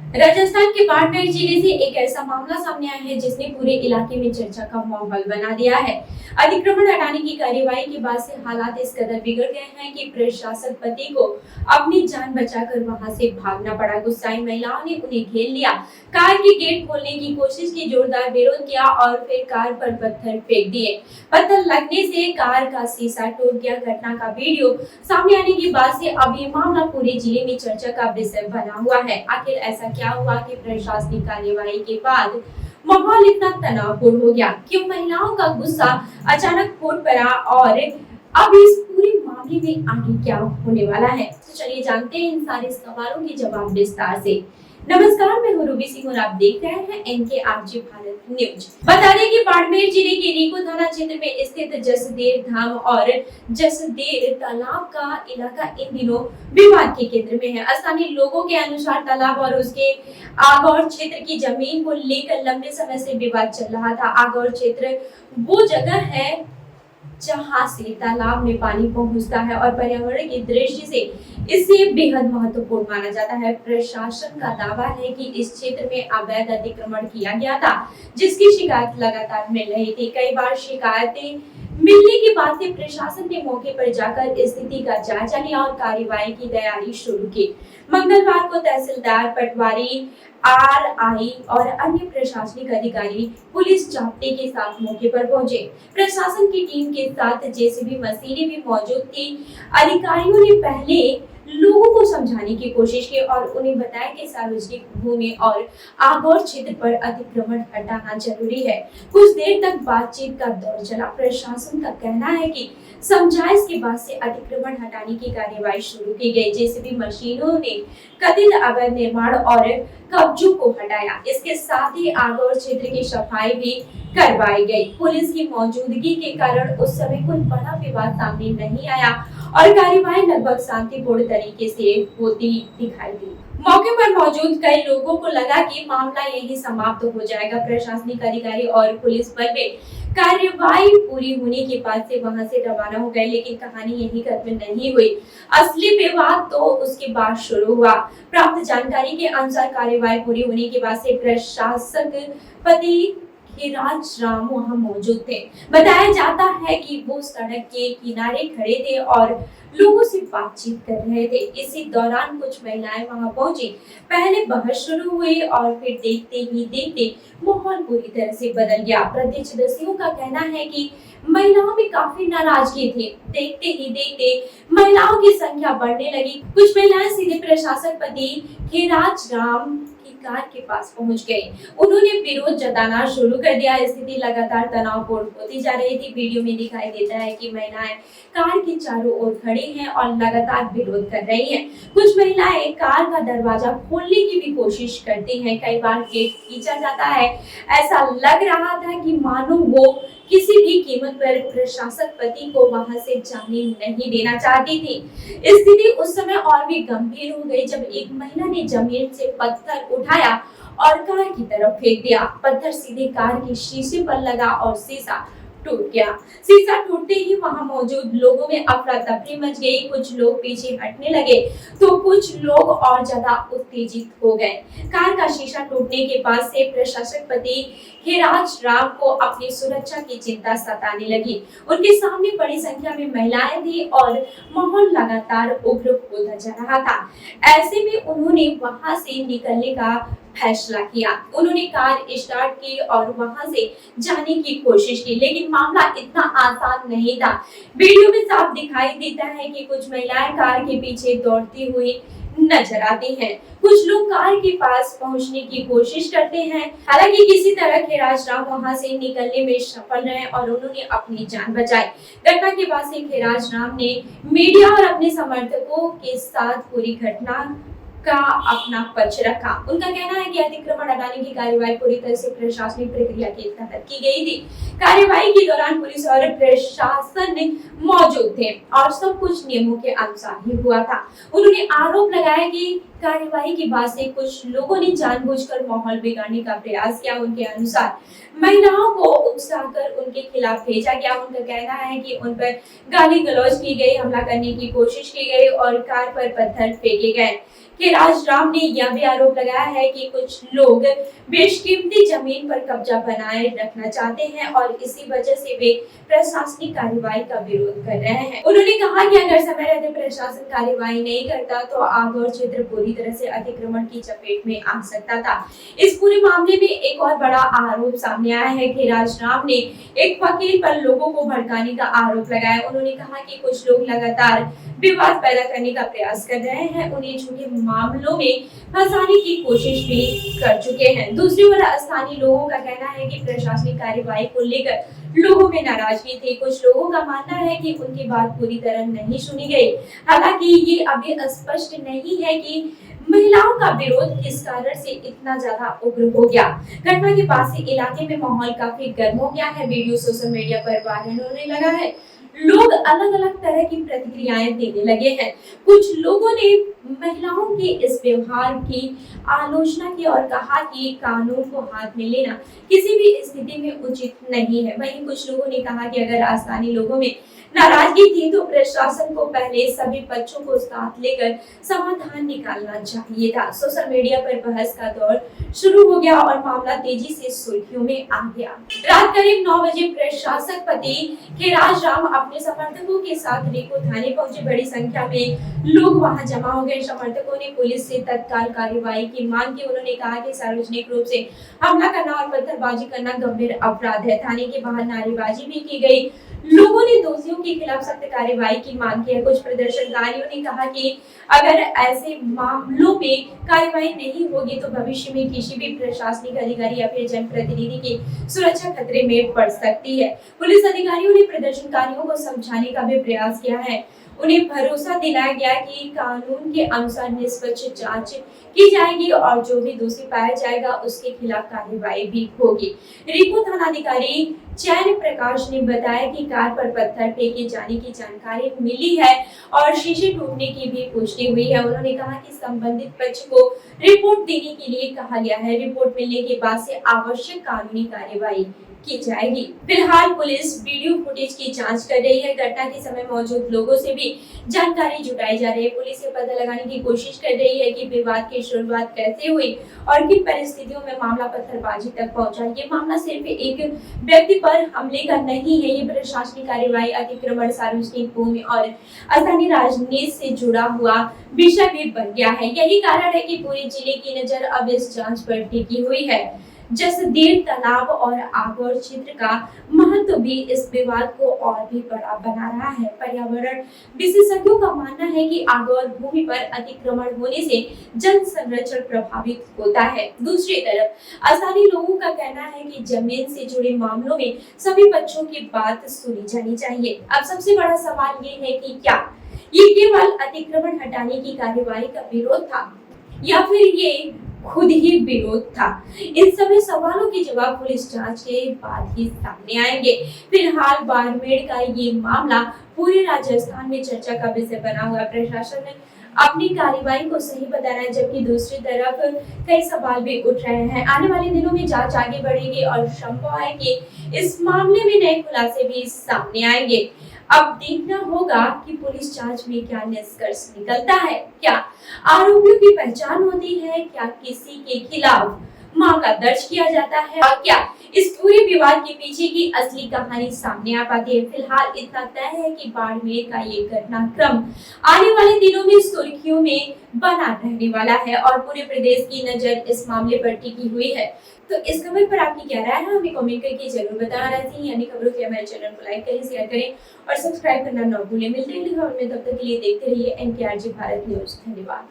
राजस्थान के बाड़मेर जिले से एक ऐसा मामला सामने आया है जिसने पूरे इलाके में चर्चा का माहौल बना दिया है। अतिक्रमण हटाने की कार्यवाही के बाद से हालात इस कदर बिगड़ गए हैं कि प्रशासन पति को अपनी जान बचाकर वहां से भागना पड़ा। गुस्साई महिलाओं ने उन्हें घेर लिया, कार की गेट खोलने की कोशिश की, जोरदार विरोध किया और फिर कार पर पत्थर फेंक दिए। पत्थर लगने से कार का शीशा टूट गया। घटना का वीडियो सामने आने के बाद से अब ये मामला पूरे जिले में चर्चा का विषय बना हुआ है। आखिर ऐसा क्या हुआ कि प्रशासनिक कार्यवाही के बाद माहौल इतना तनावपूर्ण हो गया? क्यों महिलाओं का गुस्सा अचानक फूट पड़ा और अब इस पूरे मामले में आगे क्या होने वाला है? तो चलिए जानते हैं इन सारे सवालों के जवाब विस्तार से। नमस्कार, मैं हूं रूबी सिंह और आप देख रहे हैं एनके आरजे भारत न्यूज। बता दें कि बाड़मेर जिले के रीको थाना क्षेत्र में स्थित जसदेर धाम और जसदेर तालाब का इलाका इन दिनों विवाद के केंद्र में है। स्थानीय लोगों के अनुसार तालाब और उसके आगौर क्षेत्र की जमीन को लेकर लंबे समय से विवाद चल रहा था। आगौर क्षेत्र वो जगह है जहां से तालाब में पानी पहुंचता है और पर्यावरण की दृष्टि से इसे बेहद महत्वपूर्ण माना जाता है। प्रशासन का दावा है कि इस क्षेत्र में अवैध अतिक्रमण किया गया था, जिसकी शिकायत लगातार मिल रही थी। कई बार शिकायतें मिलने के बाद से प्रशासन ने मौके पर जाकर स्थिति का जायजा लिया और कार्यवाही की तैयारी शुरू की। मंगलवार को तहसीलदार, पटवारी, आरआई और अन्य प्रशासनिक अधिकारी पुलिस जाब्ते के साथ मौके पर पहुंचे। प्रशासन की टीम के साथ जेसीबी मशीनें भी मौजूद थी। अधिकारियों ने पहले लोगों को समझाने की कोशिश की और उन्हें बताया कि सार्वजनिक भूमि और आगौर क्षेत्र पर अतिक्रमण हटाना जरूरी है। कुछ देर तक बातचीत का दौर चला। प्रशासन का कहना है कि समझाइश के बाद से अतिक्रमण हटाने की कार्यवाही शुरू की गई। जेसीबी मशीनों ने कथित अवैध निर्माण और कब्जों को हटाया। इसके साथ ही आगौर क्षेत्र की सफाई भी करवाई गई। पुलिस की मौजूदगी के कारण उस समय कोई बड़ा विवाद सामने नहीं आया और कार्यवाही लगभग शांतिपूर्ण तरीके से होती दिखाई दी। मौके पर मौजूद कई लोगों को लगा कि मामला यही समाप्त हो जाएगा। प्रशासनिक अधिकारी और पुलिस बल में कार्यवाही पूरी होने के बाद से वहां से रवाना हो गए, लेकिन कहानी यही खत्म नहीं हुई। असली विवाद तो उसके बाद शुरू हुआ। प्राप्त जानकारी के अनुसार कार्यवाही पूरी होने के बाद से प्रशासक पति राज राम वहां मौजूद थे। बताया जाता है कि वो सड़क के किनारे खड़े थे और लोगों से बातचीत कर रहे थे। इसी दौरान कुछ महिलाएं वहां पहुंची। पहले बहस शुरू हुई और फिर देखते ही देखते माहौल पूरी तरह से बदल गया। प्रत्यक्षदर्शियों का कहना है कि महिलाओं में काफी नाराजगी थी। देखते ही देखते महिलाओं की संख्या बढ़ने लगी। कुछ महिलाएं सीधे प्रशासक पति खिराज राम की कार के पास पहुंच गई। उन्होंने विरोध जताना शुरू कर दिया। स्थिति लगातार तनावपूर्ण होती जा रही थी। वीडियो में दिखाई देता है कि महिलाएं कार के चारों ओर खड़ी हैं और लगातार विरोध कर रही हैं। कुछ महिलाएं कार का दरवाजा खोलने की भी कोशिश करती हैं। कई बार गेट खींचा जाता है। ऐसा लग रहा था कि मानो वो किसी भी कीमत पर प्रशासक पति को वहां से जाने नहीं देना चाहती थी। स्थिति उस समय और भी गंभीर हो गई जब एक महिला ने जमीन से पत्थर उठाया और कार की तरफ फेंक दिया। पत्थर सीधे कार के शीशे पर लगा और शीशा टूट गया। शीशा टूटते ही वहां मौजूद लोगों में अफरा तफरी मच गई। कुछ लोग पीछे हटने लगे तो कुछ लोग और ज्यादा उत्तेजित हो गए। कार का शीशा टूटने के बाद से प्रशासक पति हिराज राम को अपनी सुरक्षा की चिंता सताने लगी। उनके सामने बड़ी संख्या में महिलाएं थी और माहौल लगातार उग्र होता जा रहा था। ऐसे में उन्होंने वहां से निकलने का फैसला किया। उन्होंने कार स्टार्ट की और वहां से जाने की कोशिश की, लेकिन मामला इतना आसान नहीं था। वीडियो में साफ दिखाई देता है कि कुछ महिलाएं कार के पीछे दौड़ती हुई नजर आती हैं। कुछ लोग कार के पास पहुंचने की कोशिश करते हैं। हालांकि किसी तरह खिराज राम वहां से निकलने में सफल रहे और उन्होंने अपनी जान बचाई। घटना के बाद से खिराज राम ने मीडिया और अपने समर्थकों के साथ पूरी घटना का अपना पक्ष रखा। उनका कहना है कि अतिक्रमण हटाने की कार्यवाही पूरी तरह से प्रशासनिक प्रक्रिया के तहत की गई थी। कार्यवाही के दौरान पुलिस और प्रशासन मौजूद थे और सब कुछ नियमों के अनुसार ही हुआ था। उन्होंने आरोप लगाया कि कार्यवाही के बाद से कुछ लोगों ने जानबूझकर माहौल बिगाड़ने का प्रयास किया। उनके अनुसार महिलाओं को उकसाकर उनके खिलाफ भेजा गया। उनका कहना है कि उन पर गाली गलौज की गई, हमला करने की कोशिश की गई और कार पर पत्थर फेंके गए। खैराज राम ने यह भी आरोप लगाया है कि कुछ लोग बेशकीमती जमीन पर कब्जा बनाए रखना चाहते हैं और इसी वजह से वे प्रशासनिक कार्रवाई का विरोध कर रहे हैं। उन्होंने कहा कि अगर समय रहते प्रशासन कार्रवाई नहीं करता तो आगौर क्षेत्र पूरी तरह से अतिक्रमण की चपेट में आ सकता था। इस पूरे मामले में एक और बड़ा आरोप सामने आया है। खैराज राम ने एक वकील पर लोगों को भड़काने का आरोप लगाया। उन्होंने कहा कि कुछ लोग लगातार विवाद पैदा करने का प्रयास कर रहे हैं, उन्हें झूठे मामलों में फंसाने की कोशिश भी कर चुके हैं। दूसरी ओर स्थानीय लोगों का कहना है कि प्रशासनिक कार्रवाई को लेकर लोगों में नाराजगी थी। कुछ लोगों का मानना है कि उनकी बात पूरी तरह नहीं सुनी गई। हालांकि ये अभी स्पष्ट नहीं है कि महिलाओं का विरोध किस कारण से इतना ज्यादा उग्र हो गया। घटना के बाद से इलाके में माहौल काफी गर्म हो गया है। वीडियो सोशल मीडिया पर वायरल होने लगा है। लोग अलग अलग तरह की प्रतिक्रियाएं देने लगे हैं। कुछ लोगों ने महिलाओं के इस व्यवहार की आलोचना की और कहा कि कानून को हाथ में लेना किसी भी स्थिति में उचित नहीं है। वहीं कुछ लोगों ने कहा कि अगर स्थानीय लोगों में नाराजगी थी तो प्रशासन को पहले सभी पक्षों को साथ लेकर समाधान निकालना चाहिए था। सोशल मीडिया पर बहस का दौर शुरू हो गया और मामला तेजी से सुर्खियों में आ गया। रात करीब 9 बजे प्रशासक पति खैराज राम अपने समर्थकों के साथ रेको थाने पहुंचे। बड़ी संख्या में लोग वहां जमा हो गए। समर्थकों ने पुलिस से तत्काल कार्रवाई की मांग की। उन्होंने कहा कि सार्वजनिक रूप से हमला करना और पत्थरबाजी करना गंभीर अपराध है। थाने के बाहर नारेबाजी भी की गई। लोगों ने दोषियों के खिलाफ सख्त कार्रवाई की मांग की है। कुछ प्रदर्शनकारियों ने कहा कि अगर ऐसे मामलों में कार्रवाई नहीं होगी तो भविष्य में किसी भी प्रशासनिक अधिकारी या फिर जनप्रतिनिधि की सुरक्षा खतरे में पड़ सकती है। पुलिस अधिकारियों ने प्रदर्शनकारियों को समझाने का भी प्रयास किया है। उन्हें भरोसा दिलाया गया कि कानून के अनुसार निष्पक्ष जांच की जाएगी और जो भी दोषी पाया जाएगा उसके खिलाफ कार्रवाई भी होगी। रिपो थानाधिकारी चैन प्रकाश ने बताया कि कार पर पत्थर फेंके जाने की जानकारी मिली है और शीशे टूटने की भी पुष्टि हुई है। उन्होंने कहा कि संबंधित पक्ष को रिपोर्ट देने के लिए कहा गया है। रिपोर्ट मिलने के बाद से आवश्यक कानूनी कार्रवाई की जाएगी। फिलहाल पुलिस वीडियो फुटेज की जांच कर रही है। घटना के समय मौजूद लोगों से भी जानकारी जुटाई जा रही है। पुलिस ये पता लगाने की कोशिश कर रही है कि विवाद की शुरुआत कैसे हुई और किन परिस्थितियों में मामला पत्थरबाजी तक पहुंचा। ये मामला सिर्फ एक व्यक्ति पर हमले का नहीं है। ये प्रशासनिक कार्रवाई, अतिक्रमण, सार्वजनिक भूमि और स्थानीय राजनीति से जुड़ा हुआ विषय भी बन गया है। यही कारण है कि पूरे जिले की नजर अब इस जांच पर टिकी हुई है। जसदेर तालाब और आगौर क्षेत्र का महत्व भी इस विवाद को और भी बड़ा बना रहा है। पर्यावरण विशेषज्ञों का मानना है कि आगौर भूमि पर अतिक्रमण होने से जल संरक्षण प्रभावित होता है। दूसरी तरफ स्थानीय लोगों का कहना है कि जमीन से जुड़े मामलों में सभी पक्षों की बात सुनी जानी चाहिए। अब सबसे बड़ा सवाल ये है कि क्या ये केवल अतिक्रमण हटाने की कार्रवाई का विरोध था या फिर ये खुद ही विरोध था। इन सभी सवालों के जवाब पुलिस जांच के बाद ही सामने आएंगे। फिलहाल बाड़मेर का ये मामला पूरे राजस्थान में चर्चा का विषय बना हुआ। प्रशासन ने अपनी कार्रवाई को सही बता रहा है, जबकि दूसरी तरफ कई सवाल भी उठ रहे हैं। आने वाले दिनों में जांच आगे बढ़ेगी और संभव है कि इस मामले में नए खुलासे भी सामने आएंगे। अब देखना होगा कि पुलिस जांच में क्या निष्कर्ष निकलता है। क्या आरोपियों की पहचान होती है, क्या किसी के खिलाफ मामला दर्ज किया जाता है और क्या इस पूरे विवाद के पीछे की असली कहानी सामने आ पाती है। फिलहाल इतना तय है कि बाड़मेर का ये घटनाक्रम आने वाले दिनों में सुर्खियों में बना रहने वाला है और पूरे प्रदेश की नजर इस मामले पर टिकी हुई है। तो इस खबर पर आपकी क्या राय है, हमें कमेंट करके जरूर बताना। रहती है यानी खबरों के हमारे चैनल को लाइक करें, शेयर करें और सब्सक्राइब करना न भूलें। मिलते हैं खबर में, तब तक के लिए देखते रहिए NKRG भारत न्यूज। धन्यवाद।